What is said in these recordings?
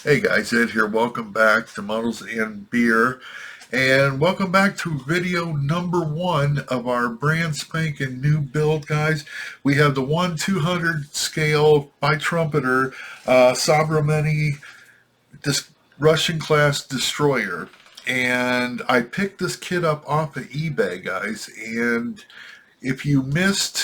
Hey guys, Ed here. Welcome back to Models and Beer. And welcome back to video number one of our brand spanking new build, guys. We have the 1/200 scale by Trumpeter Sovremenny Russian class destroyer. And I picked this kit up off of eBay, guys. And if you missed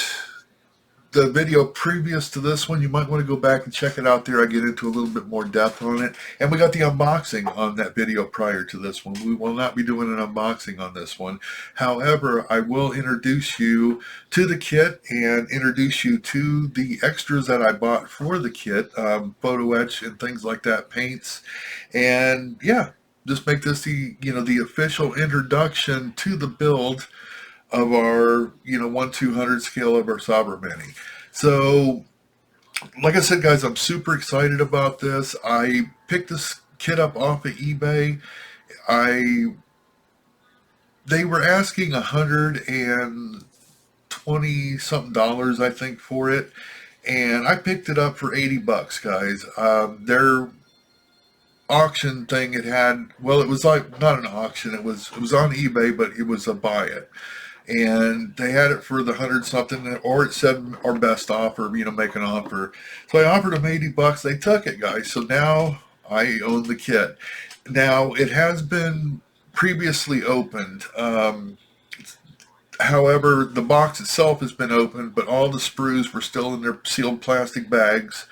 the video previous to this one, you might want to go back and check it out there. I get into a little bit more depth on it. And we got the unboxing on that video prior to this one. We will not be doing an unboxing on this one. However, I will introduce you to the kit and introduce you to the extras that I bought for the kit, photo etch and things like that, paints. And yeah, just make this the official introduction to the build of our 1/200 scale of our Sovremenny. So, like I said, guys, I'm super excited about this. I picked this kit up off of eBay. They were asking $120 something dollars, I think, for it, and I picked it up for $80, guys. Their auction thing it was like not an auction. It was on eBay, but it was a buy it. And they had it for the 100 something, or it said our best offer, make an offer. So I offered them $80. They took it, guys. So now I own the kit. Now it has been previously opened. However, the box itself has been opened, but all the sprues were still in their sealed plastic bags.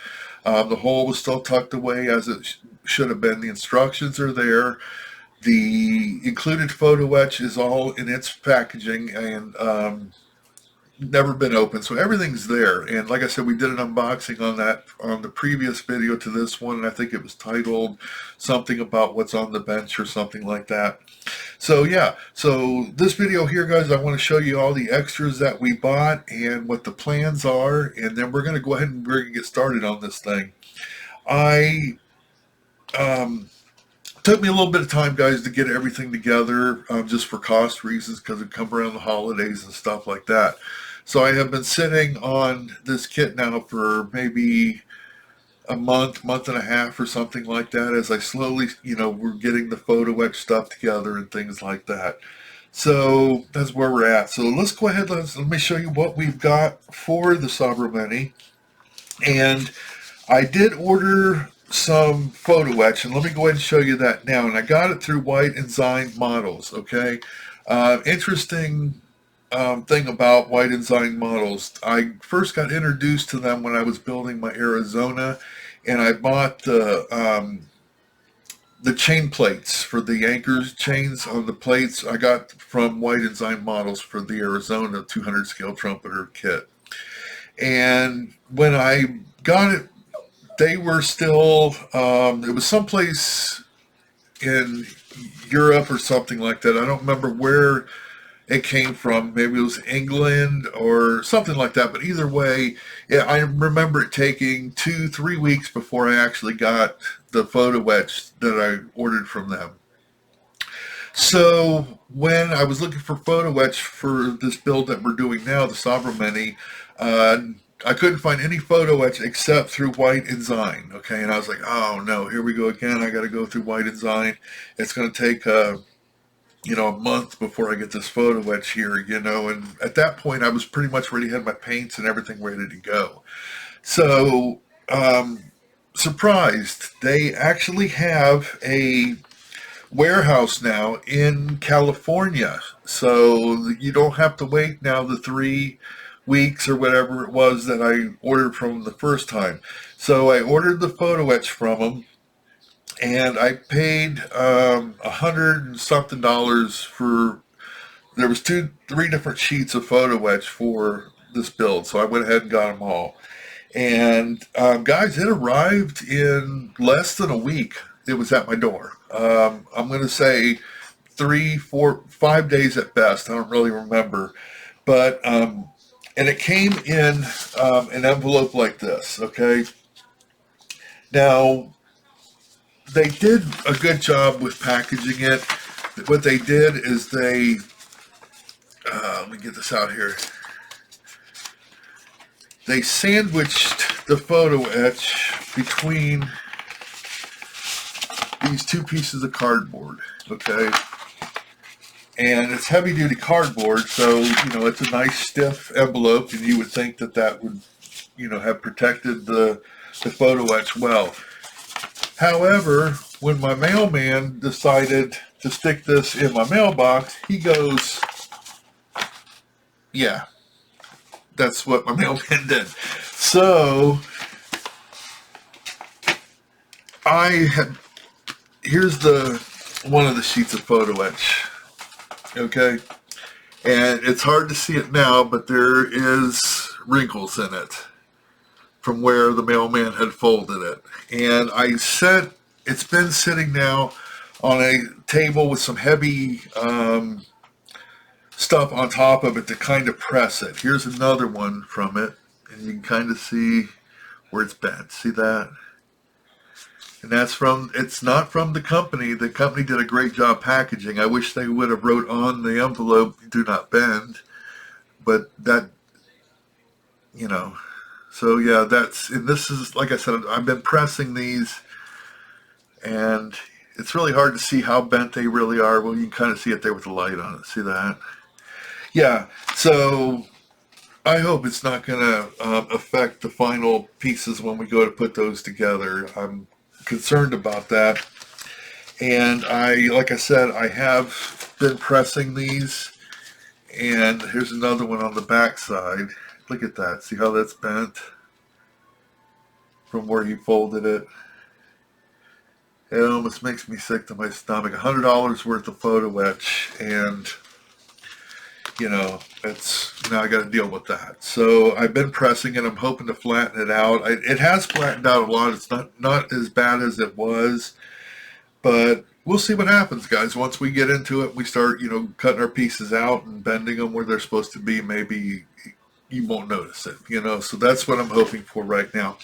The hole was still tucked away as it should have been. The instructions are there. The included photo etch is all in its packaging and never been opened, so everything's there. And like I said, we did an unboxing on that on the previous video to this one, and I think it was titled something about what's on the bench or something like that. So yeah, so this video here, guys, I want to show you all the extras that we bought and what the plans are, and then we're going to go ahead and we're going to get started on this thing. I took me a little bit of time, guys, to get everything together, just for cost reasons, because it come around the holidays and stuff like that. So I have been sitting on this kit now for maybe a month and a half or something like that, as I slowly, we're getting the photo etch stuff together and things like that. So that's where we're at. So let's go ahead, let me show you what we've got for the Sovremenny. And I did order some photo etch, and let me go ahead and show you that now. And I got it through White and Zine Models. Okay, interesting thing about White and Zine Models. I first got introduced to them when I was building my Arizona, and I bought the chain plates for the anchors chains on the plates. I got from White and Zine Models for the Arizona 200 scale trumpeter kit. And when I got it, they were still, it was someplace in Europe or something like that. I don't remember where it came from. Maybe it was England or something like that. But either way, yeah, I remember it taking 2-3 weeks before I actually got the photo etch that I ordered from them. So when I was looking for photo etch for this build that we're doing now, the Sovremenny, I couldn't find any photo etch except through White and Zine. Okay, and I was like, oh no, here we go again. I got to go through White and Zine. It's going to take a month before I get this photo etch here. And at that point, I was pretty much ready, had my paints and everything ready to go. So, surprised, they actually have a warehouse now in California, so you don't have to wait now the 3 weeks or whatever it was that I ordered from them the first time. So I ordered the photo etch from them, and I paid $100 and something for. There was 3 different sheets of photo etch for this build, so I went ahead and got them all. And guys, it arrived in less than a week. It was at my door. I'm going to say 3, 4, 5 days at best. I don't really remember, but and it came in an envelope like this. Okay. Now they did a good job with packaging it. What they did is let me get this out here. They sandwiched the photo etch between these two pieces of cardboard, okay? And it's heavy duty cardboard, so, you know, it's a nice stiff envelope, and you would think that that would, you know, have protected the photo etch well. However, when my mailman decided to stick this in my mailbox, he goes, yeah, that's what my mailman did. So here's one of the sheets of photo etch, okay? And it's hard to see it now, but there is wrinkles in it from where the mailman had folded it. And it's been sitting now on a table with some heavy stuff on top of it to kind of press it. Here's another one from it, and you can kind of see where it's bent. See that? And it's not from the company. The company did a great job packaging. I wish they would have wrote on the envelope, "Do not bend," but that, you know, so yeah, and this is, like I said, I've been pressing these, and it's really hard to see how bent they really are. Well, you can kind of see it there with the light on it. See that? Yeah, so I hope it's not going to affect the final pieces when we go to put those together. I'm concerned about that. And like I said, I have been pressing these. And here's another one on the back side. Look at that. See how that's bent from where he folded it? It almost makes me sick to my stomach. $100 worth of photo etch, and you know, now I got to deal with that. So I've been pressing it. I'm hoping to flatten it out. It has flattened out a lot. It's not as bad as it was, but we'll see what happens, guys. Once we get into it, we start, you know, cutting our pieces out and bending them where they're supposed to be. Maybe you won't notice it, you know. So that's what I'm hoping for right now.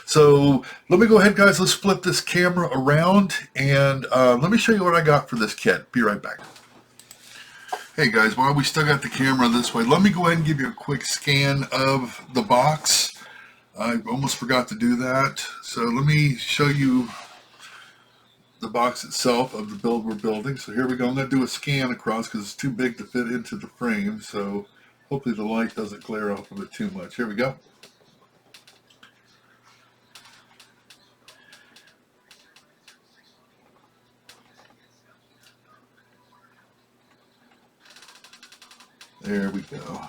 So let me go ahead, guys. Let's flip this camera around, and let me show you what I got for this kit. Be right back. Hey guys, while we still got the camera this way, let me go ahead and give you a quick scan of the box. I almost forgot to do that. So let me show you the box itself of the build we're building. So here we go. I'm going to do a scan across because it's too big to fit into the frame. So hopefully the light doesn't glare off of it too much. Here we go. There we go.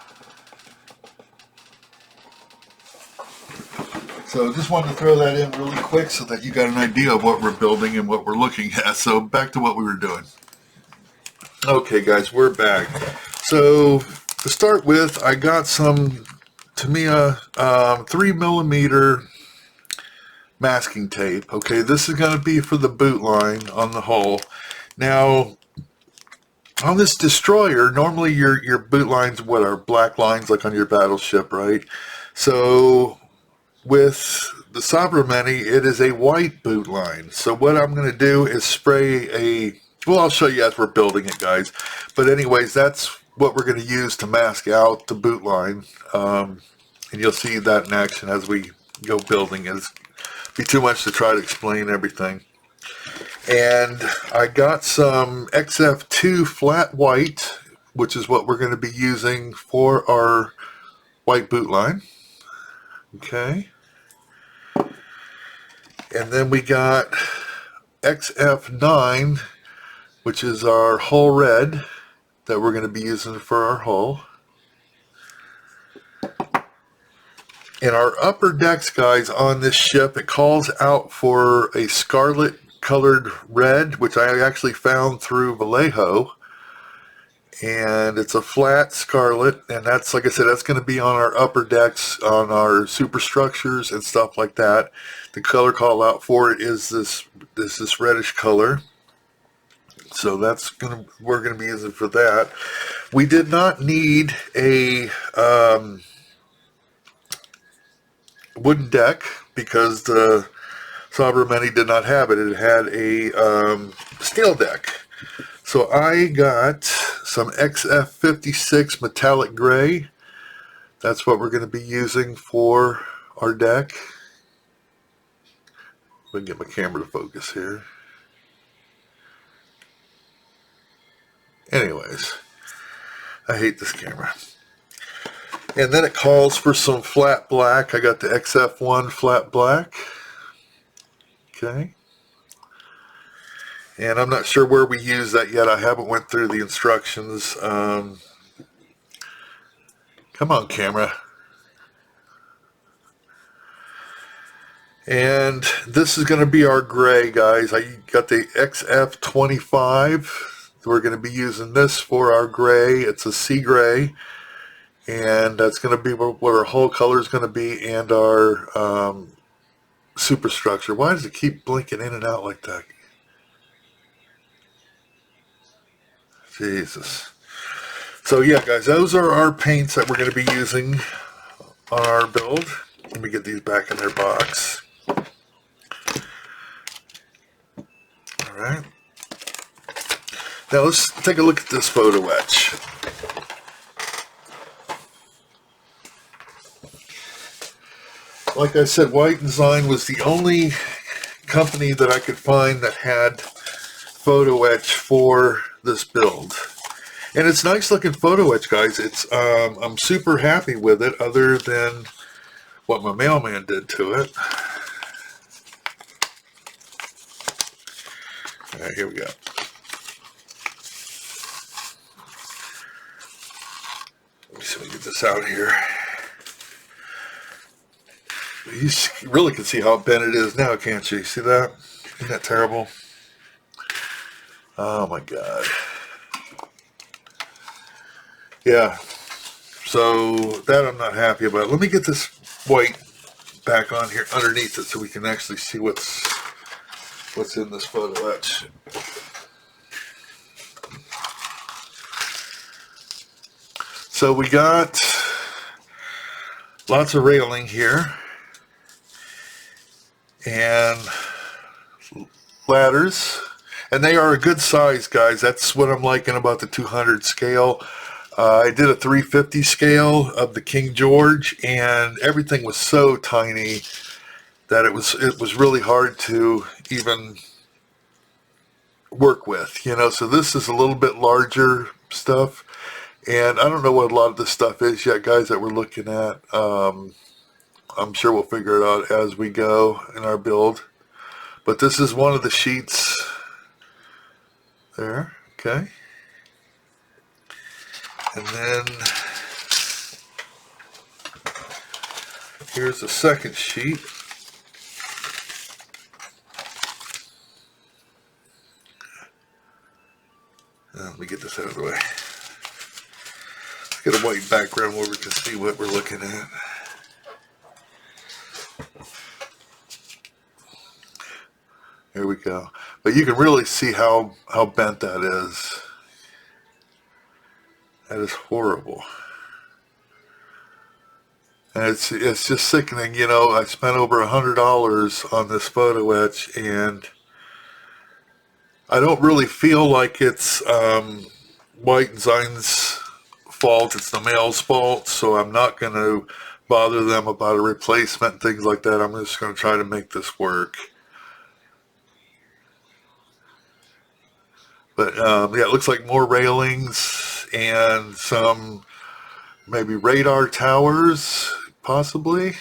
So just wanted to throw that in really quick so that you got an idea of what we're building and what we're looking at. So back to what we were doing. Okay guys, we're back. So to start with, I got some Tamiya 3mm masking tape. Okay, this is going to be for the boot line on the hull. Now, on this destroyer, normally your boot lines, what are black lines like on your battleship, right? So with the Sovremenny, it is a white boot line. So what I'm going to do is spray well, I'll show you as we're building it, guys. But anyways, that's what we're going to use to mask out the boot line. And you'll see that in action as we go building it. It's be too much to try to explain everything. And I got some XF2 flat white, which is what we're going to be using for our white boot line. Okay. And then we got XF9, which is our hull red that we're going to be using for our hull. In our upper decks, guys, on this ship, it calls out for a scarlet colored red, which I actually found through Vallejo. And it's a flat scarlet, and that's, like I said, that's going to be on our upper decks, on our superstructures and stuff like that. The color call out for it is this reddish color. So we're going to be using for that. We did not need a wooden deck because the Sovremenny did not have it. It had a steel deck. So I got some XF56 metallic gray. That's what we're going to be using for our deck. Let me get my camera to focus here. Anyways, I hate this camera. And then it calls for some flat black. I got the XF1 flat black. Okay. And I'm not sure where we use that yet. I haven't went through the instructions. Come on, camera. And this is going to be our gray, guys. I got the XF25. We're going to be using this for our gray. It's a sea gray. And that's going to be what our whole color is going to be, and our superstructure. Why does it keep blinking in and out like that? Jesus. So yeah, guys, those are our paints that we're going to be using on our build. Let me get these back in their box. Alright. Now let's take a look at this photo etch. Like I said, White Design was the only company that I could find that had photo etch for this build. And it's nice looking photo etch, guys. It's I'm super happy with it, other than what my mailman did to it. Alright, here we go. Let me see if we can get this out here. You really can see how bent it is now, can't you? See that? Isn't that terrible? Oh my God. Yeah. So that I'm not happy about. Let me get this white back on here underneath it so we can actually see what's in this photo etch. So we got lots of railing here. And ladders, and they are a good size, guys. That's what I'm liking about the 200 scale. I did a 350 scale of the King George, and everything was so tiny that it was really hard to even work with, you know. So this is a little bit larger stuff, and I don't know what a lot of this stuff is yet, guys, that we're looking at. I'm sure we'll figure it out as we go in our build. But this is one of the sheets there, okay. And then here's the second sheet. Let me get this out of the way. Let's get a white background where we can see what we're looking at. Here we go. But you can really see how bent that is. That is horrible. And it's just sickening, you know. I spent over $100 on this photo etch, and I don't really feel like it's White Design's fault. It's the mail's fault, so I'm not going to bother them about a replacement and things like that. I'm just going to try to make this work. But yeah, it looks like more railings and some maybe radar towers, possibly.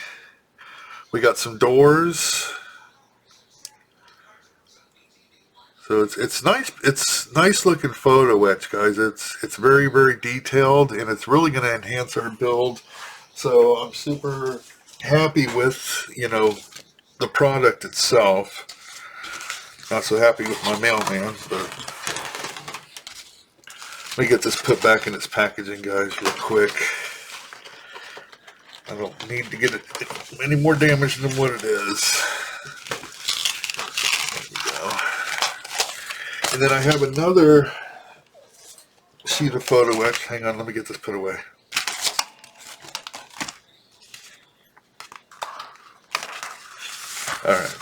We got some doors. So it's nice. It's nice looking photo etch, guys. It's very, very detailed, and it's really going to enhance our build. So I'm super happy with, you know, the product itself. Not so happy with my mailman, but let me get this put back in its packaging, guys, real quick. I don't need to get it any more damage than what it is. There we go. And then I have another sheet of photo etch. Hang on, let me get this put away. All right.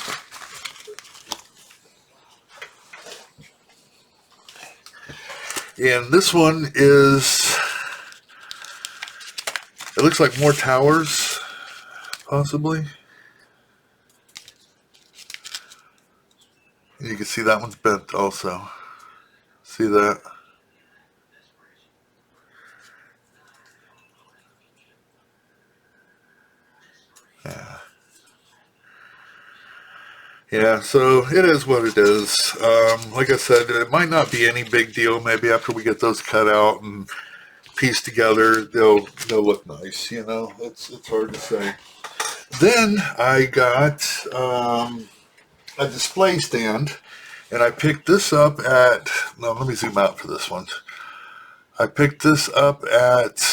And this one is, it looks like more towers, possibly. And you can see that one's bent also. See that? Yeah, so it is what it is. Like I said, it might not be any big deal. Maybe after we get those cut out and pieced together, they'll look nice. You know, it's hard to say. Then I got a display stand, and I picked this up at. No, let me zoom out for this one. I picked this up at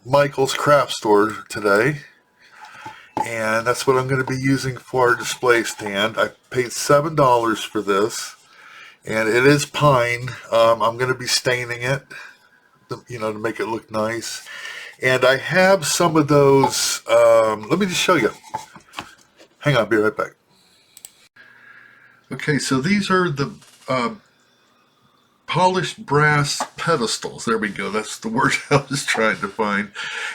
Michael's craft store today, and that's what I'm going to be using for our display stand. I paid $7 for this, and it is pine. I'm going to be staining it, to make it look nice. And I have some of those. Let me just show you. Hang on, I'll be right back. Okay, so these are the polished brass pedestals. There we go. That's the word I was trying to find.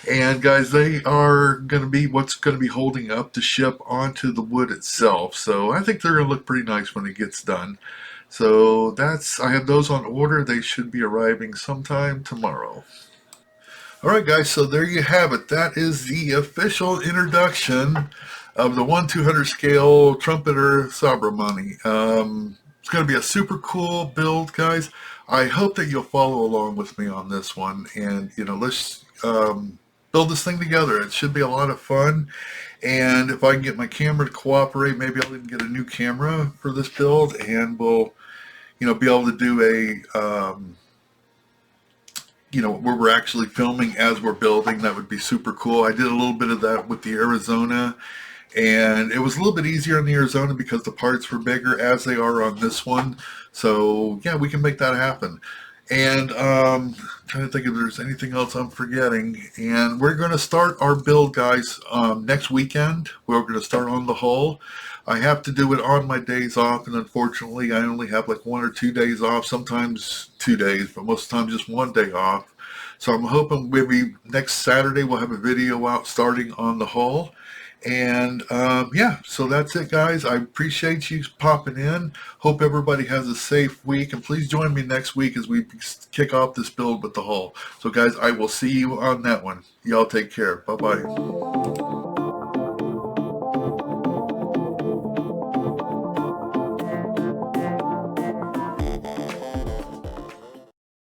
And guys, they are going to be what's going to be holding up the ship onto the wood itself. So I think they're going to look pretty nice when it gets done. So I have those on order. They should be arriving sometime tomorrow. All right, guys, so there you have it. That is the official introduction of the 1/200 scale Trumpeter Sovremenny. It's going to be a super cool build, guys. I hope that you'll follow along with me on this one, and let's build this thing together. It should be a lot of fun, and if I can get my camera to cooperate, maybe I'll even get a new camera for this build, and we'll be able to do a where we're actually filming as we're building. That would be super cool. I did a little bit of that with the Arizona, and it was a little bit easier on the Arizona because the parts were bigger, as they are on this one. So yeah, we can make that happen. And trying to think if there's anything else I'm forgetting. And we're going to start our build, guys, next weekend. We're going to start on the hull. I have to do it on my days off, and unfortunately I only have like 1 or 2 days off, sometimes 2 days, but most of the time just 1 day off. So I'm hoping maybe next Saturday we'll have a video out starting on the hull. And yeah, so that's it, guys. I appreciate you popping in. Hope everybody has a safe week, and please join me next week as we kick off this build with the hull. So guys, I will see you on that one. Y'all take care. Bye-bye.